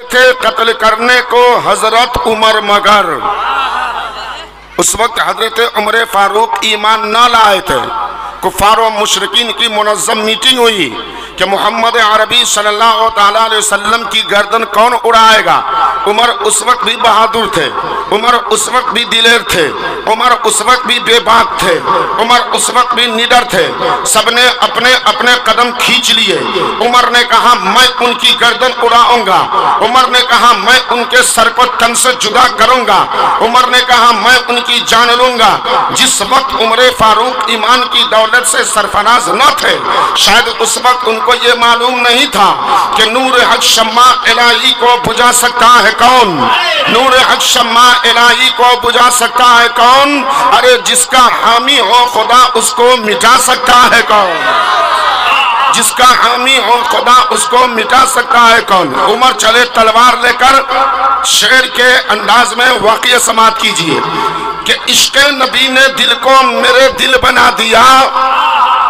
تھے قتل کرنے کو حضرت عمر مگر اس وقت حضرت عمر فاروق ایمان نہ لائے تھے. کفار و مشرکین کی منظم میٹنگ ہوئی کہ محمد عربی صلی اللہ تعالیٰ علیہ وسلم کی گردن کون اڑائے گا. عمر اس وقت بھی بہادر تھے، عمر اس وقت بھی دلیر تھے، عمر اس وقت بھی بے باک تھے، عمر اس وقت بھی نڈر تھے. سب نے اپنے اپنے قدم کھینچ لیے. عمر نے کہا میں ان کی گردن اڑاؤں گا. عمر نے کہا میں ان کے سر کو تن سے جدا کروں گا. عمر نے کہا میں ان کی جان لوں گا. جس وقت عمر فاروق ایمان کی دولت سے سرفراز نہ تھے، شاید اس وقت ان کو یہ معلوم نہیں تھا کہ نور حق شمع الہی کو بجھا سکتا ہے کون. نور حق شمع الہی کو بجھا سکتا ہے کون. ارے جس کا حامی ہو خدا اس کو مٹا سکتا ہے کون. جس کا حامی ہو خدا اس کو مٹا سکتا ہے کون. عمر چلے تلوار لے کر. شعر کے انداز میں واقعہ سماعت کیجئے کہ عشق نبی نے دل کو میرے دل بنا دیا،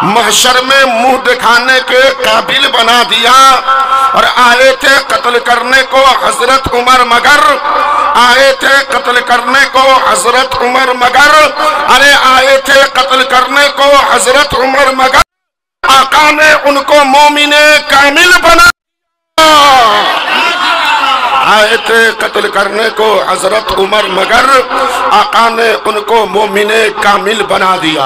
محشر میں منہ دکھانے کے قابل بنا دیا. اور آئے تھے قتل کرنے کو حضرت عمر مگر، آئے تھے قتل کرنے کو حضرت عمر مگر، ارے آئے تھے قتل کرنے کو حضرت عمر مگر، آقا نے ان کو مومن کامل بنا. آئے تھے قتل کرنے کو حضرت عمر مگر، آقا نے ان کو مومن کامل بنا دیا.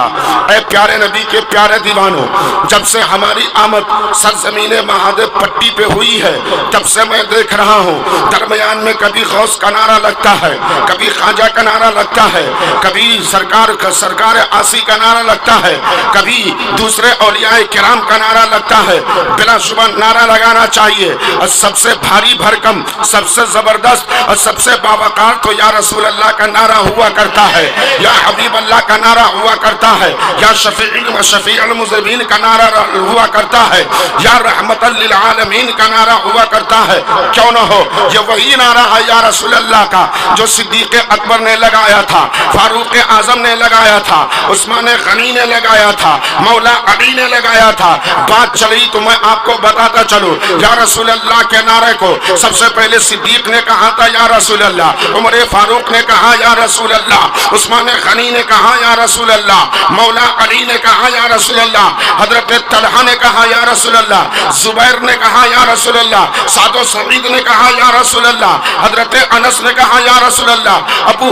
اے پیارے نبی کے پیارے دیوانوں، جب سے ہماری آمد سرزمین مہادیو پٹی پہ ہوئی ہے، تب سے میں دیکھ رہا ہوں درمیان میں کبھی غوث کا نعرہ لگتا ہے، کبھی خواجہ کا نعرہ لگتا ہے، کبھی سرکار آسی کا نعرہ لگتا ہے، کبھی دوسرے اولیاء کرام کا نعرہ لگتا ہے. بلا شبہ نعرہ لگانا چاہیے. اور سب سے بھاری بھرکم، سب سے زبردست اور سب سے باوقار تو یا رسول اللہ کا نعرہ ہوا کرتا ہے، یا حبیب اللہ کا نعرہ ہوا کرتا ہے، یا شفیع المذنبین کا نعرہ ہوا کرتا ہے، یا رحمت للعالمین کا نعرہ ہوا کرتا ہے. کیوں نہ ہو، یہ وہی نعرہ ہے یا رسول اللہ کا جو صدیق اکبر نے لگایا تھا، فاروق اعظم نے لگایا تھا، عثمان غنی نے لگایا تھا، مولا علی نے لگایا تھا. بات چلی تو میں آپ کو بتاتا چلوں، یا رسول اللہ کے نعرے کو سب سے پہلے صدیق نے کہا تھا یا رسول اللہ، عمر فاروق نے کہا یا رسول اللہ، عثمان غنی نے کہا یا رسول اللہ، مولا علی نے کہا یا رسول اللہ، حضرت طلحہ نے کہا یا رسول اللہ، زبیر نے کہا یا رسول اللہ، سعد و سعید نے کہا یا رسول اللہ، حضرت انس نے کہا یا رسول اللہ، ابو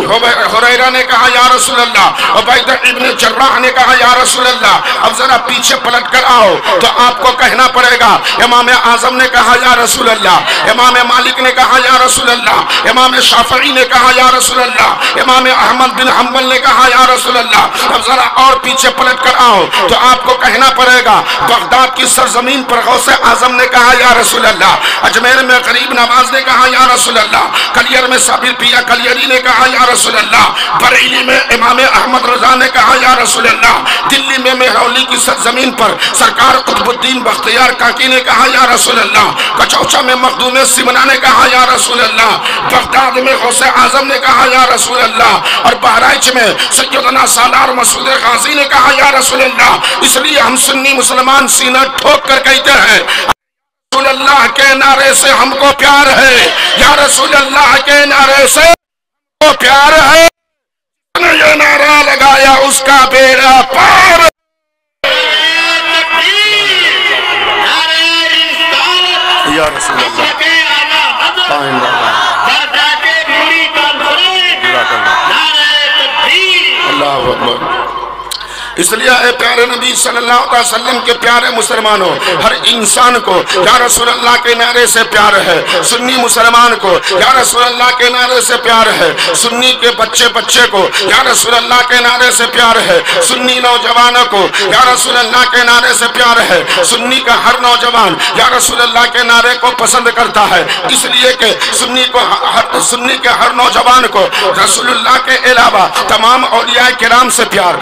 ہریرہ نے کہا یا رسول اللہ، عبیدہ ابن جراح نے کہا یا رسول اللہ. اب ذرا پیچھے پلٹ کر آؤ تو آپ کو کہنا پڑے گا امام اعظم نے کہا یا رسول اللہ، امام مالک نے کہا یا رسول اللہ، امام شافعی نے کہا یا رسول اللہ، امام احمد بن حنبل نے کہا یا رسول اللہ. اب ذرا اور پیچھے پلٹ کر آؤ تو آپ کو کہنا پڑے گا بغداد کی سرزمین پر غوث اعظم نے کہا یا رسول اللہ، اجمیر میں غریب نواز نے کہا یا رسول اللہ، کلیر میں صابر پیا کلیری نے کہا یا رسول اللہ، بریلی میں امام احمد رضا نے کہا یا رسول اللہ، دلی میں مہرولی کی سرزمین پر سرکار قطب الدین بختیار کاکی نے کہا یا رسول اللہ، کچوچا میں مخدوم سمنا نے کہا یا رسول اللہ، بغداد میں غوث اعظم نے کہا یا رسول اللہ، اور بہرائچ میں سیدنا سالار مسعود غازی نے کہا یا رسول اللہ. اس لیے ہم سنی مسلمان سینہ ٹھوک کر کہتے ہیں رسول اللہ کے نعرے سے ہم کو پیار ہے، یا رسول اللہ کے نعرے سے ہم کو پیار ہے. یہ نعرہ لگایا اس کا بیڑا پار. یا رسول اللہ اللہ اکبر. اس لیے اے پیارے نبی صلی اللہ علیہ وسلم کے پیارے مسلمانوں، ہر انسان کو یا رسول اللہ کے نعرے سے پیار ہے. سنی مسلمان کو یا رسول اللہ کے نعرے سے پیار ہے. سنی کے بچے کو یا رسول اللہ کے نعرے سے پیار ہے. سنی نوجوانوں کو یا رسول اللہ کے نعرے سے پیار ہے. سنی کا ہر نوجوان یا رسول اللہ کے نعرے کو پسند کرتا ہے، اس لیے کہ سنی کے ہر نوجوان کو رسول اللہ کے علاوہ تمام اولیاء کرام سے پیار،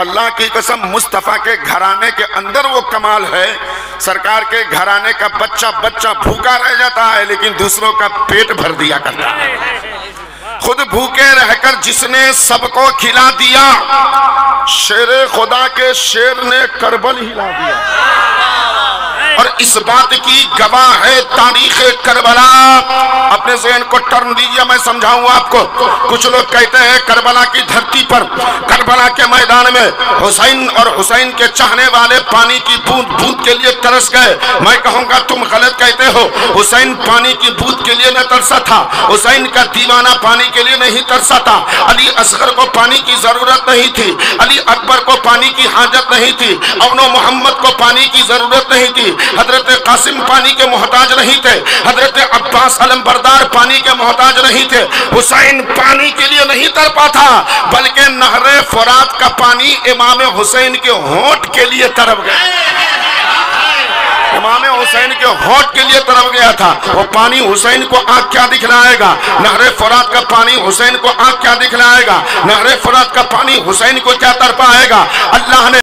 اللہ کی قسم مصطفیٰ کے گھرانے کے اندر وہ کمال ہے، سرکار کے گھرانے کا بچہ بھوکا رہ جاتا ہے لیکن دوسروں کا پیٹ بھر دیا کرتا ہے۔ خود بھوکے رہ کر جس نے سب کو کھلا دیا، شیر خدا کے شیر نے کربل ہلا دیا، اور اس بات کی گواہ ہے تاریخ کربلا۔ اپنے ذہن کو ٹرن دیجئے، میں سمجھاؤں آپ کو۔ کچھ لوگ کہتے ہیں کربلا کی دھرتی پر، کربلا کے میدان میں حسین اور حسین کے چاہنے والے پانی کی بوند بوند کے لیے ترس گئے۔ میں کہوں گا تم غلط کہتے ہو، حسین پانی کی بوند کے لیے نہ ترسا تھا، حسین کا دیوانہ پانی کے لیے نہیں ترسا تھا، علی اصغر کو پانی کی ضرورت نہیں تھی، علی اکبر کو پانی کی حاجت نہیں تھی، ابن محمد کو پانی کی ضرورت نہیں تھی، حضرت قاسم پانی کے محتاج نہیں تھے، حضرت عباس علم بردار پانی کے محتاج نہیں تھے۔ حسین پانی کے لیے نہیں تڑپا تھا، بلکہ نہر فرات کا پانی امام حسین کے ہونٹ کے لیے تڑپ گیا، امام حسین کے ہونٹ کے لیے تڑپ گیا تھا۔ وہ پانی حسین کو آنکھ کیا دکھلائے گا؟ نہر فرات کا پانی حسین کو آنکھ کیا دکھلائے گا؟ نہر فرات کا پانی حسین کو کیا تڑپائے گا؟ اللہ نے